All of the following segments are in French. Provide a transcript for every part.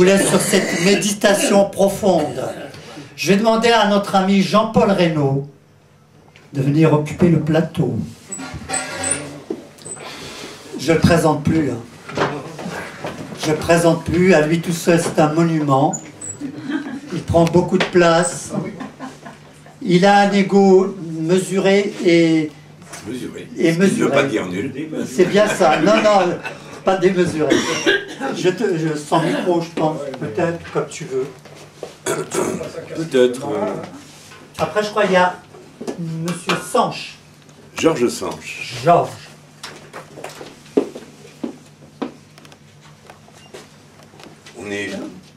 vous laisse sur cette méditation profonde. Je vais demander à notre ami Jean-Paul Reynaud de venir occuper le plateau. Je ne le présente plus. Je ne le présente plus. À lui tout seul, c'est un monument. Il prend beaucoup de place. Il a un ego mesuré et mesuré. Pas dire nul. C'est bien ça. Non, non, pas démesuré. Je sens micro, je pense. Peut-être, comme tu veux. Peut-être. Après, je crois qu'il y a Monsieur Sanche. Georges Sanche. Georges.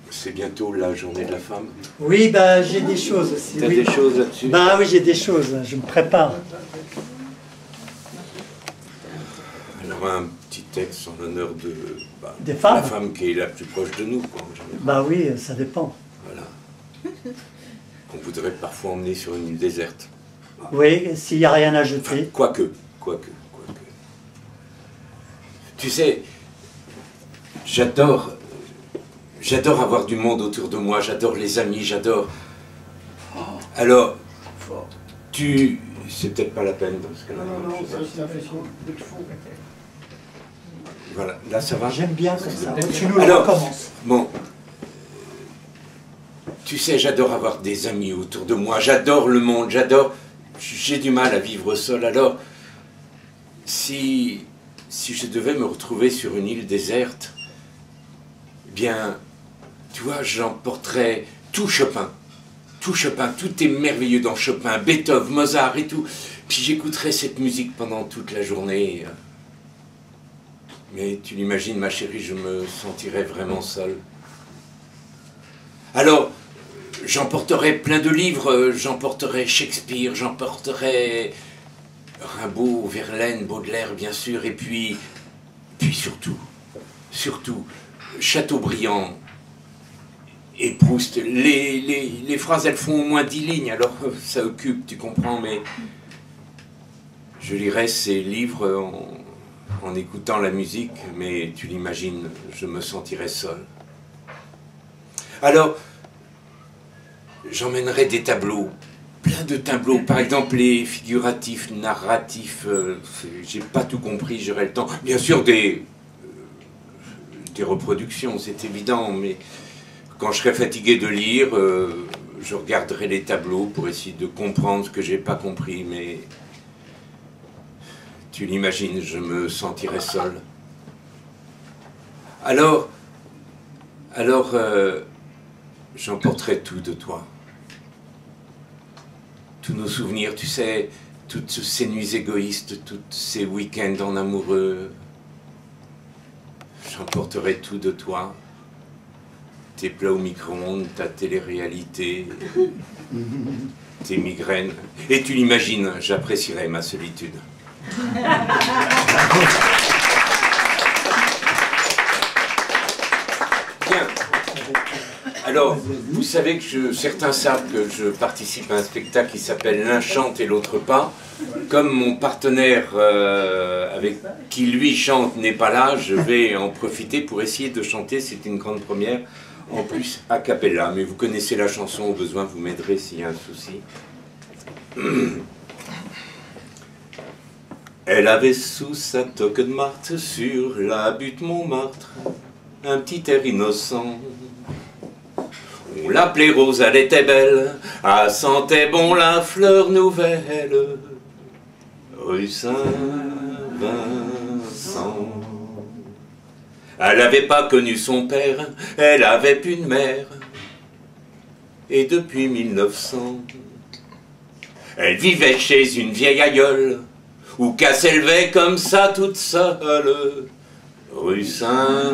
C'est bientôt la journée de la femme. Oui, bah, j'ai des choses aussi. T'as oui. des choses là-dessus? Bah oui, j'ai des choses. Je me prépare. Alors un petit texte en l'honneur de Des femmes? la femme qui est la plus proche de nous, quoi, en général. Bah oui, ça dépend. Voilà. Qu'on voudrait parfois emmener sur une île déserte. Oui, s'il n'y a rien à ajouter. Quoique. Tu sais, j'adore avoir du monde autour de moi, j'adore les amis, j'adore... Alors, c'est peut-être pas la peine dans ce cas-là. Non, c'est aussi l'impression d'être faux. Voilà, là ça va? J'aime bien comme ça. Tu nous Alors, recommences. Bon, tu sais, j'adore avoir des amis autour de moi, j'adore le monde, j'ai du mal à vivre seul, alors si je devais me retrouver sur une île déserte, eh bien, tu vois, j'emporterais tout Chopin, tout est merveilleux dans Chopin, Beethoven, Mozart et tout, puis j'écouterais cette musique pendant toute la journée. Mais tu l'imagines, ma chérie, je me sentirais vraiment seul. Alors, j'emporterais plein de livres, j'emporterais Shakespeare, j'emporterais Rimbaud, Verlaine, Baudelaire, bien sûr, et puis surtout, Chateaubriand et Proust. Les phrases, elles font au moins 10 lignes, alors ça occupe, tu comprends, mais je lirais ces livres en écoutant la musique, mais tu l'imagines, je me sentirais seul. Alors, j'emmènerais des tableaux, plein de tableaux, par exemple les figuratifs, narratifs, j'ai pas tout compris, j'aurais le temps. Bien sûr des reproductions, c'est évident, mais quand je serais fatigué de lire, je regarderais les tableaux pour essayer de comprendre ce que j'ai pas compris, mais tu l'imagines, je me sentirais seul. Alors, j'emporterai tout de toi. Tous nos souvenirs, tu sais, toutes ces nuits égoïstes, tous ces week-ends en amoureux. J'emporterai tout de toi. Tes plats au micro-ondes, ta télé-réalité, tes migraines. Et tu l'imagines, j'apprécierai ma solitude. Bien. Alors, vous savez que certains savent que je participe à un spectacle qui s'appelle L'un chante et l'autre pas. Comme mon partenaire avec qui lui chante n'est pas là, je vais en profiter pour essayer de chanter, c'est une grande première, en plus a cappella. Mais vous connaissez la chanson, au besoin vous m'aiderez s'il y a un souci. Elle avait sous sa toque de Marthe, sur la butte Montmartre, un petit air innocent. On l'appelait Rose, elle était belle, elle sentait bon la fleur nouvelle, rue Saint-Vincent. Elle n'avait pas connu son père, elle avait plus de mère, et depuis 1900, elle vivait chez une vieille aïeule, où qu'elle s'élevait comme ça toute seule, rue Saint-Vincent.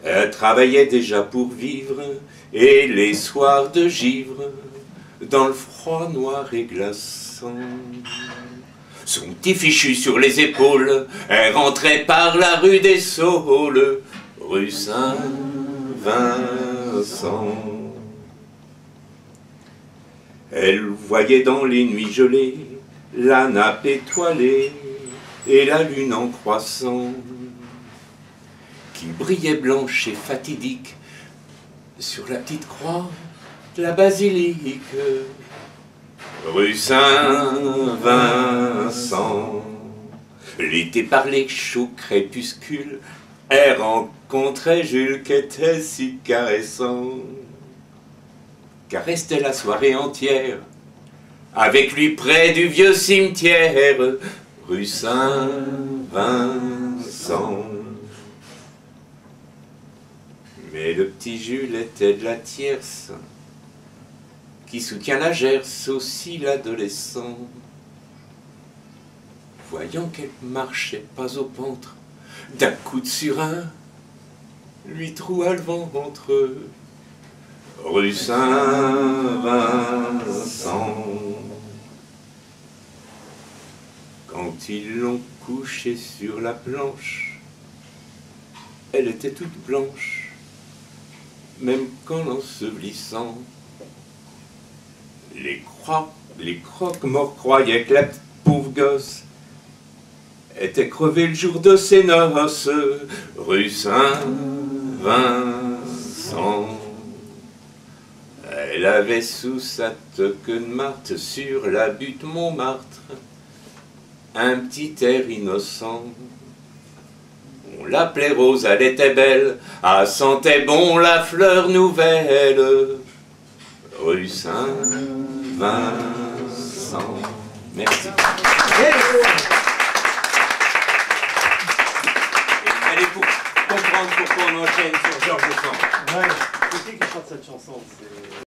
Elle travaillait déjà pour vivre, et les soirs de givre, dans le froid noir et glaçant. Son petit fichu sur les épaules, elle rentrait par la rue des Saules, rue Saint-Vincent. Elle voyait dans les nuits gelées la nappe étoilée et la lune en croissant. qui brillait blanche et fatidique sur la petite croix de la basilique. Rue Saint-Vincent, l'été par les chauds crépuscules, elle rencontrait Jules qui était si caressant. Car restait la soirée entière avec lui près du vieux cimetière, rue Saint-Vincent. Mais le petit Jules était de la tierce qui soutient la Gers, aussi l'adolescent. Voyant qu'elle marchait pas au ventre, d'un coup de surin, lui troua le ventre. Rue Saint-Vincent. Quand ils l'ont couchée sur la planche, elle était toute blanche, même qu'en l'ensevelissant. Les croque-morts croyaient que la pauvre gosse était crevée le jour de ses noces. Rue Saint-Vincent. Elle avait sous sa toque de Marthe sur la butte Montmartre un petit air innocent. On l'appelait Rose, elle était belle, elle sentait bon la fleur nouvelle. Rue Saint-Vincent. Merci.